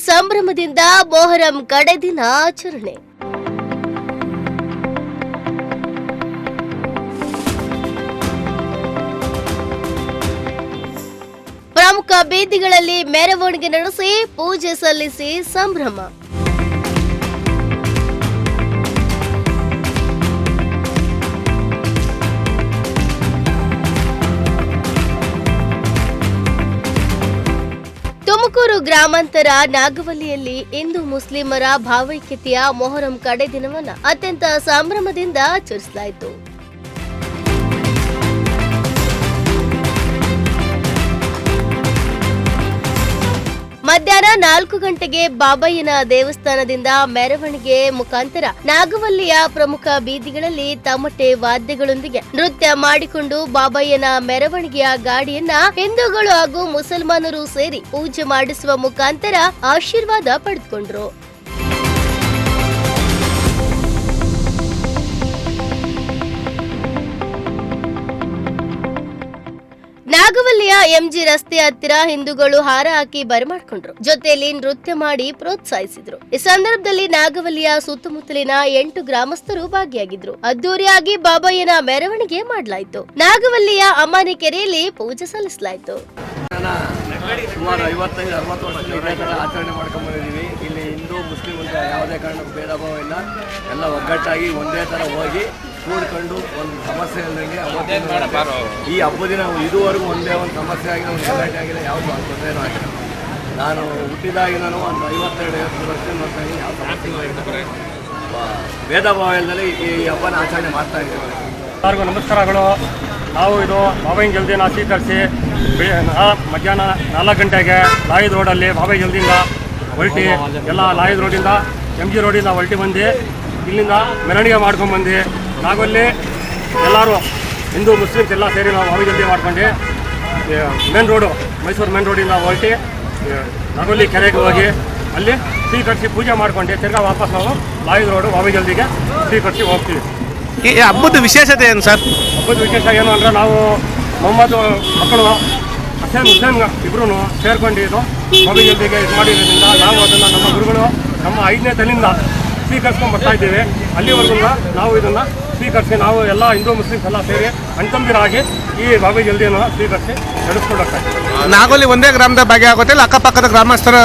ಸಂಭ್ರಮದಿಂದ ಮೊಹರಂ ಕಡೆ ದಿನ ಆಚರಣೆ. ಪ್ರಮುಖ ಬೀದಿಗಳಲ್ಲಿ ಮೆರವಣಿಗೆ ನಡೆಸಿ ಪೂಜೆ ಸಲ್ಲಿಸಿ ಸಂಭ್ರಮ. ತುಮಕೂರು ಗ್ರಾಮಾಂತರ ನಾಗವಲ್ಲಿಯಲ್ಲಿ ಹಿಂದೂ ಮುಸ್ಲಿಮರ ಭಾವೈಕ್ಯತೆಯ ಮೊಹರಂ ಕಡೆ ದಿನವನ್ನು ಅತ್ಯಂತ ಸಂಭ್ರಮದಿಂದ ಆಚರಿಸಲಾಯಿತು. ಮಧ್ಯಾಹ್ನ 4 ಗಂಟೆಗೆ ಬಾಬಯ್ಯನ ದೇವಸ್ಥಾನದಿಂದ ಮೆರವಣಿಗೆ ಮುಖಾಂತರ ನಾಗವಲ್ಲಿಯ ಪ್ರಮುಖ ಬೀದಿಗಳಲ್ಲಿ ತಮಟೆ ವಾದ್ಯಗಳೊಂದಿಗೆ ನೃತ್ಯ ಮಾಡಿಕೊಂಡು ಬಾಬಯ್ಯನ ಮೆರವಣಿಗೆಯ ಗಾಡಿಯನ್ನ ಹಿಂದೂಗಳು ಹಾಗೂ ಮುಸಲ್ಮಾನರು ಸೇರಿ ಪೂಜೆ ಮಾಡಿಸುವ ಮುಖಾಂತರ ಆಶೀರ್ವಾದ ಪಡೆದುಕೊಂಡ್ರು. ನಾಗವಲ್ಲಿಯ ಎಂಜಿ ರಸ್ತೆ ಹತ್ತಿರ ಹಿಂದೂಗಳು ಹಾರ ಹಾಕಿ ಬರಮಾಡ್ಕೊಂಡ್ರು. ಜೊತೆಯಲ್ಲಿ ನೃತ್ಯ ಮಾಡಿ ಪ್ರೋತ್ಸಾಹಿಸಿದ್ರು. ಈ ಸಂದರ್ಭದಲ್ಲಿ ನಾಗವಲ್ಲಿಯ ಸುತ್ತಮುತ್ತಲಿನ 8 ಗ್ರಾಮಸ್ಥರು ಭಾಗಿಯಾಗಿದ್ರು. ಅದ್ದೂರಿಯಾಗಿ ಬಾಬಯ್ಯನ ಮೆರವಣಿಗೆ ಮಾಡಲಾಯಿತು. ನಾಗವಲ್ಲಿಯ ಅಮಾನಿ ಕೆರೆಯಲ್ಲಿ ಪೂಜೆ ಸಲ್ಲಿಸಲಾಯಿತು. ಸುಮಾರು 55-60 ವರ್ಷದಿಂದ ಇದೇ ಥರ ಆಚರಣೆ ಮಾಡ್ಕೊಂಡು ಬಂದಿದ್ದೀವಿ. ಇಲ್ಲಿ ಹಿಂದೂ ಮುಸ್ಲಿಂ ಅಂತ ಯಾವುದೇ ಕಾರಣಕ್ಕೂ ಭೇದ ಭಾವ ಇಲ್ಲ. ಎಲ್ಲ ಒಗ್ಗಟ್ಟಾಗಿ ಒಂದೇ ಥರ ಹೋಗಿ ಕೂಡ್ಕೊಂಡು ಒಂದು ಸಮಸ್ಯೆ ಇಲ್ಲದಂಗೆ ಈ ಹಬ್ಬದ ದಿನ ಇದುವರೆಗೂ ಒಂದೇ ಒಂದು ಸಮಸ್ಯೆ ಆಗಿದೆ, ಒಂದು ಗಲಾಟೆ ಆಗಿದೆ, ಯಾವುದು ತೊಂದರೆನೂ ಆಗಿಲ್ಲ. ನಾನು ಹುಟ್ಟಿದಾಗಿ ನಾನು ಒಂದು 52-50 ವರ್ಷದಿಂದ ನೋಡ್ತಾಯಿದ್ದೀನಿ. ಯಾವ ಸಮಸ್ಯೆ ಭೇದ ಭಾವ ಇಲ್ಲದೆ ಈ ಹಬ್ಬನ ಆಚರಣೆ ಮಾಡ್ತಾ ಇದ್ದೀವಿ. ಎಲ್ಲರಿಗೂ ನಮಸ್ಕಾರಗಳು. ನಾವು ಇದು ಬಾಬಾಯಿ ಜಲ್ದಿನ ಸ್ವೀಕರಿಸಿ ಮಧ್ಯಾಹ್ನ 4 ಗಂಟೆಗೆ ಲಾಯಿದ್ ರೋಡಲ್ಲಿ ಬಾಬಾಯಿ ಜಲ್ದಿಯಿಂದ ಹೊರಟಿ ಎಲ್ಲ ಲಾಯಿದ್ ರೋಡಿಂದ MG ರೋಡಿಂದ ಹೊರಟಿ ಬಂದು ಇಲ್ಲಿಂದ ಮೆರವಣಿಗೆ ಮಾಡ್ಕೊಂಡ್ಬಂದು ನಾಗಲ್ಲಿ ಎಲ್ಲರೂ ಹಿಂದೂ ಮುಸ್ಲಿಮ್ಸ್ ಎಲ್ಲ ಸೇರಿ ನಾವು ಬಾಬಾಯಿ ಜಲ್ದಿ ಮಾಡ್ಕೊಂಡು ಮೇನ್ ರೋಡು ಮೈಸೂರು ಮೇನ್ ರೋಡಿಂದ ಹೊರಟಿ ನಾಗಲ್ಲಿ ಕೆರೆಗೆ ಹೋಗಿ ಅಲ್ಲಿ ಸ್ವೀಕರಿಸಿ ಪೂಜೆ ಮಾಡ್ಕೊಂಡು ತಿರ್ಗಾ ವಾಪಸ್ ನಾವು ಲಾಯಿದ್ ರೋಡು ಬಾಬಾಯಿ ಜಲ್ದಿಗೆ ಸ್ವೀಕರಿಸಿ ಹೋಗ್ತೀವಿ. ಈ ಹಬ್ಬದ ವಿಶೇಷತೆ ಏನು ಸರ್? ಹಬ್ಬದ ವಿಶೇಷ ಏನು ಅಂದರೆ ನಾವು ಮೊಹಮ್ಮದ್ ಮಕ್ಕಳು ಹುಸೇನ್ ಇಬ್ಬರೂ ಸೇರ್ಕೊಂಡು ಬಾಬಾಯಿ ಜಲ್ದಿಗೆ ಇದು ಮಾಡಿರೋದ್ರಿಂದ ನಾವು ಅದನ್ನು ನಮ್ಮ ಗುರುಗಳು ನಮ್ಮ 5ನೇ ತಲೆಯಿಂದ ಸ್ವೀಕರಿಸ್ಕೊಂಡು ಬರ್ತಾ ಇದ್ದೀವಿ. ಅಲ್ಲಿವರೆಗೂ ನಾವು ಇದನ್ನು ಸ್ವೀಕರಿಸಿ ನಾವು ಎಲ್ಲ ಹಿಂದೂ ಮುಸ್ಲಿಮ್ಸ್ ಎಲ್ಲ ಸೇರಿ ಅಣ್ತಂದಿರಾಗಿ ಈ ಬಾಬಾಯಿ ಜಲ್ದಿಯನ್ನು ಸ್ವೀಕರಿಸಿ ನಡೆಸ್ಕೊಂಡು ಹೋಗ್ತಾ ಇದ್ದೀವಿ. ನಾಗೋಲಿ ಒಂದೇ ಗ್ರಾಮದ ಭಾಗಿಯಾಗುತ್ತೆ ಇಲ್ಲ ಅಕ್ಕಪಕ್ಕದ ಗ್ರಾಮಸ್ಥರ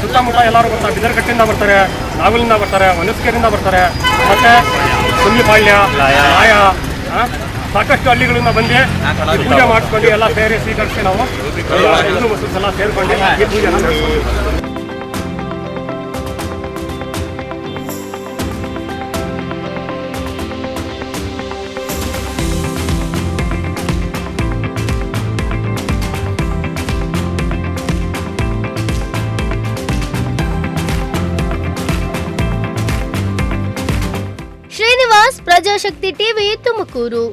ಸುತ್ತಮುತ್ತ ಎಲ್ಲರೂ ಬರ್ತಾರೆ. ಬಿದರ್ಕಟ್ಟಿಂದ ಬರ್ತಾರೆ, ನಾಗೋಲಿಂದ ಬರ್ತಾರೆ, ಹೊನಸ್ಕೆರೆಯಿಂದ ಬರ್ತಾರೆ, ಮತ್ತು ಕುಂಜಿಪಾಳ್ಯ, ಲಾಯ ಸಾಕಷ್ಟು ಹಳ್ಳಿಗಳಿಂದ ಬಂದು ಈ ಪೂಜೆ ಮಾಡಿಸ್ಕೊಂಡು ಎಲ್ಲ ಸೇರಿ ಸ್ವೀಕರಿಸಿ ನಾವು ಹಿಂದೂ ಮುಸ್ಲಿಮ್ಸ್ ಎಲ್ಲ ಸೇರಿಕೊಂಡು ಈ ಪೂಜೆನ ನಡೆಸ್ಕೊಂಡಿದ್ದೀವಿ. ಶ್ರೀನಿವಾಸ್, ಪ್ರಜಾಶಕ್ತಿ ಟಿವಿ, ತುಮಕೂರು.